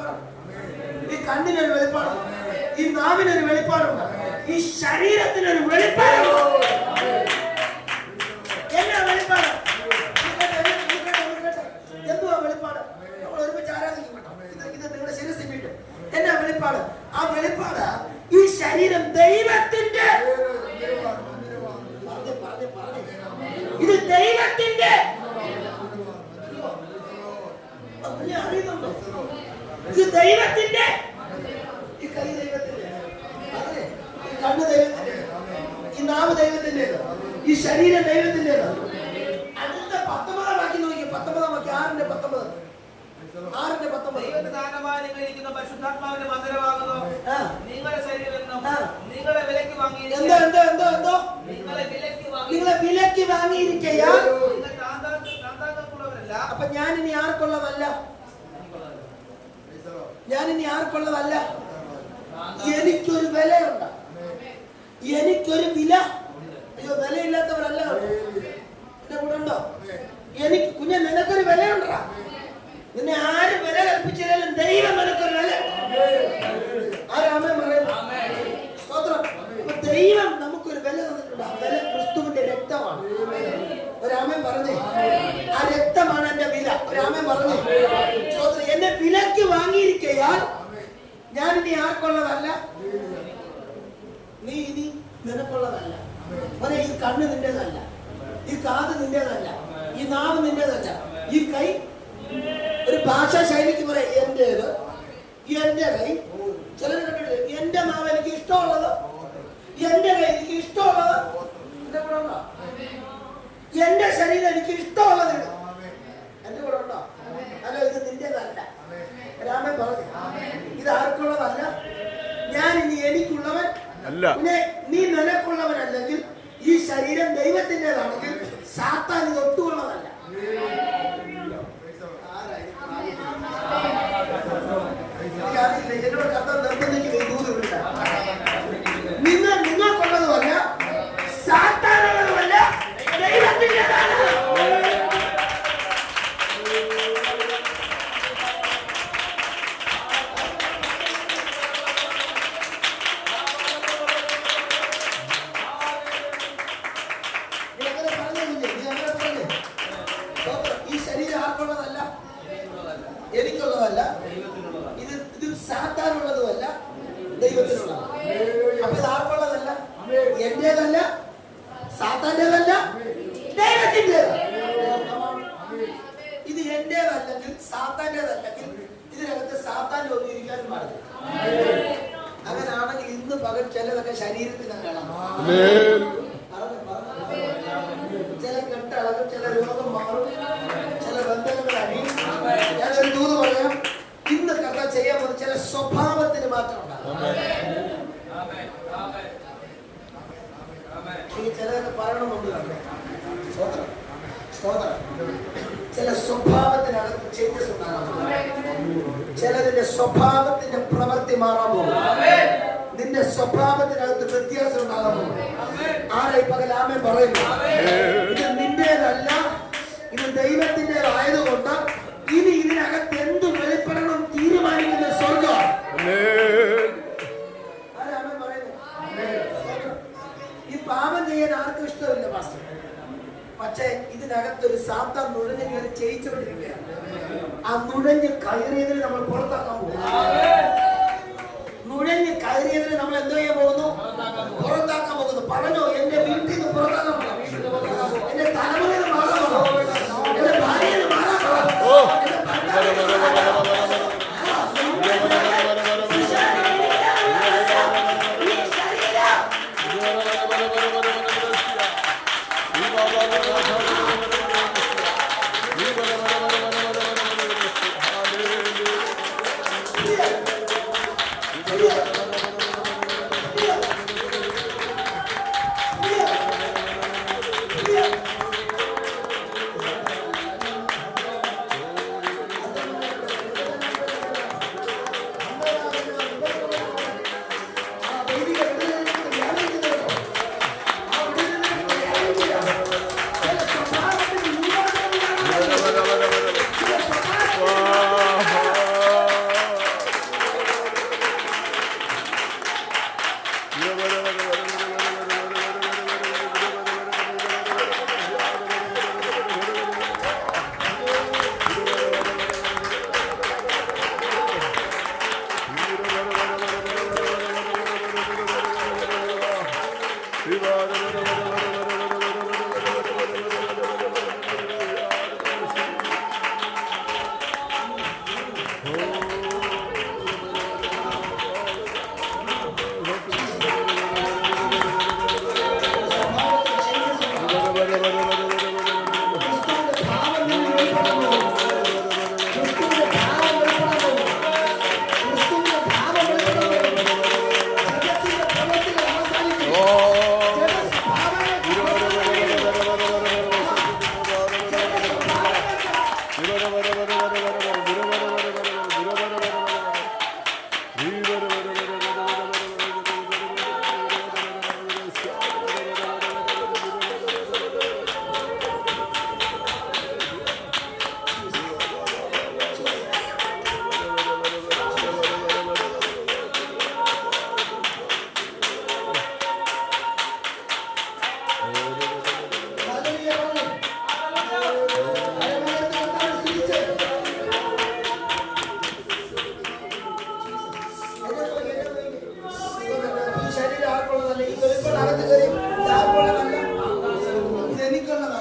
വെളിപ്പാടാണ്. ഈ കണ്ണിനൊരു വെളിപ്പാടുണ്ട്, ഈ നാവിനൊരു വെളിപ്പാടുണ്ട്, ഈ ശരീരത്തിനൊരു വെളിപ്പാടുണ്ട്. എന്നാ വെളിപ്പാട്? എന്തുവാ വെളിപ്പാട്? നമ്മൾ ഒരുമിച്ച് ആരാധിക്കും കേട്ടോ. ഇത് നിങ്ങളുടെ ശിരസിൽ വീണ്ടും എന്നാ വെളിപ്പാട്? ആ വെളിപ്പാട് ഈ ശരീരം ദൈവത്തിന്റെ, ഇത് ദൈവത്തിന്റെ, അറിയുന്നുണ്ടോ? ഇത് ദൈവത്തിന്റെ, ഈ കൈ ദൈവത്തിന്റെ, ഈ കണ്ണ് ദൈവത്തിന്റെ, ഈ നാവ് ദൈവത്തിന്റേത്, ഈ ശരീരം ദൈവത്തിന്റേത്. അടുത്ത 19 വാക്യം നോക്കി. 19 വാക്യം 6:19. 6:19. ദാനമായിരിക്കുന്ന പരിശുദ്ധാത്മാവിന്റെ മന്ദിരമാകുന്നു. നിങ്ങളുടെ ശരീരം നിങ്ങളെ വിലയ്ക്ക് വാങ്ങി, എന്തോ നിങ്ങളെ വിലയ്ക്ക് വാങ്ങിയിരിക്കയാൽ താന്താക്കുള്ളവരല്ല. അപ്പൊ ഞാനിനി ആർക്കുള്ളതല്ല, ഞാനിനി ആർക്കുള്ളതല്ല. എനിക്കൊരു വിലയുണ്ട്, എനിക്കൊരു വില. അയ്യോ, വിലയില്ലാത്തവരല്ല എന്റെ കൂടെ ഉണ്ടോ? എനിക്ക് കുഞ്ഞെ, നിനക്കൊരു വിലയുണ്ടാ. നിന്നെ ആര് വില കൽപ്പിച്ചാലും ദൈവം നിനക്കൊരു വില. ആരാമേ പറയുന്നു? സ്തോത്രം. അപ്പൊ ദൈവം നമുക്കൊരു വില തന്നിട്ടുണ്ട്. ആ വില ക്രിസ്തുവിന്റെ രക്തമാണ്. ഒരാമേ പറഞ്ഞേ, ആ രക്തമാണ് എന്റെ വില. ഒരാമേ പറഞ്ഞേ. സ്തോത്രം. എന്നെ വിലക്ക് വാങ്ങിയിരിക്കയാൽ ഞാനിനി ആർക്കുള്ളതല്ല, നീ ഇനി നിനക്കുള്ളതല്ല. മോനെ, ഈ കണ്ണ് നിന്റേതല്ല, ഈ കാത് നിന്റേതല്ല, ഈ നാവ് നിന്റേതല്ല, ഈ കൈ. ഒരു ഭാഷാ ശൈലിക്ക് പറയാം എന്റേത്, എന്റെ കൈ. ചിലർ കണ്ടിട്ട് എന്റെ നാവ് എനിക്ക് ഇഷ്ടമുള്ളത്, എന്റെ കൈ എനിക്ക് ഇഷ്ടമുള്ളത്. എന്റെ കൂടെ ഉണ്ടോ? എന്റെ ശരീരം എനിക്ക് ഇഷ്ടമുള്ളത് എന്റെ കൂടെ ഉണ്ടോ? അല്ല, ഇത് നിന്റേതല്ല. രാമൻ പറഞ്ഞു, ഇത് ആർക്കുള്ളതല്ല. ഞാൻ ഇനി എനിക്കുള്ളവൻ അല്ല. പിന്നെ നീ നിനക്കുള്ളവനല്ലെങ്കിൽ, ഈ ശരീരം ദൈവത്തിൻ്റെതാണെങ്കിൽ സാത്താൻ ഇത് ഒട്ടുകൊള്ളതല്ല. എനിക്കറിയില്ല, എന്നോട് കഥ നിർബന്ധിക്കുന്ന ദൂരം വിട. നിങ്ങൾക്കുള്ളതുമല്ല, സാത്താനുള്ളതുമല്ല, ദൈവത്തിൻ്റെതാണ്. എനിക്കുള്ളതല്ല, ഇത് സാത്താനുള്ളതുമല്ല, ദൈവത്തിനുള്ളതാണ്. അപ്പൊ ഇത് ആർക്കുള്ളതല്ല, എന്റേതല്ല, സാത്താന്റേതല്ല, ദൈവത്തിൻ്റെതാണ്. ഇത് എന്റേതല്ലെങ്കിൽ, സാത്താന്റേതല്ലെങ്കിൽ, ഇതിനകത്ത് സാത്താൻ ഒന്നിരിക്കാനും പാടില്ല. അങ്ങനാണെങ്കിൽ ഇന്ന് പകൽ ചിലതൊക്കെ ശരീരത്തിന് കാണാം. ചില കെട്ടളകും, ചില രോഗം മാറും, ചില ബന്ധങ്ങൾ അഴിയും. ഞാനൊരു ദൂത് പറയാം, ഇന്ന് കഥ ചെയ്യാൻ പോകുന്ന ചില സ്വഭാവത്തിന് മാറ്റം ഉണ്ടാകും. ചിലതൊക്കെ പറയണമെന്നുണ്ട്. സ്തോത്രം, സ്തോത്രം. ചില സ്വഭാവത്തിനകത്ത് ചേഞ്ചസ് ഉണ്ടാകാൻ പോകും. ചിലതിന്റെ സ്വഭാവത്തിന്റെ പ്രവൃത്തി മാറാൻ പോകും. നിന്റെ സ്വഭാവത്തിനകത്ത് വ്യത്യാസം ഉണ്ടാകാൻ പോകും. ആരായി പകൽ ആമേൻ പറയുന്നു? ഇത് നിന്റേതല്ല, ഇത് ദൈവത്തിൻ്റെതായതുകൊണ്ട് ഇനി ഇതിനകത്ത് എന്ത് വെളിപ്പെടണം തീരുമാനിക്കുന്ന സ്വർഗം. ആരാമേൻ പറയുന്നു? ഈ പാപം ചെയ്യാൻ ആർക്കും ഇഷ്ടമില്ല പാസ്റ്റർ. പക്ഷേ ഇതിനകത്തൊരു സാത്താൻ നുഴഞ്ഞ് കയറി ചെയ്യിച്ചുകൊണ്ടിരിക്കുകയാണ്. ആ നുഴഞ്ഞ് കയറിയതിന് നമ്മൾ പുറത്താക്കണം.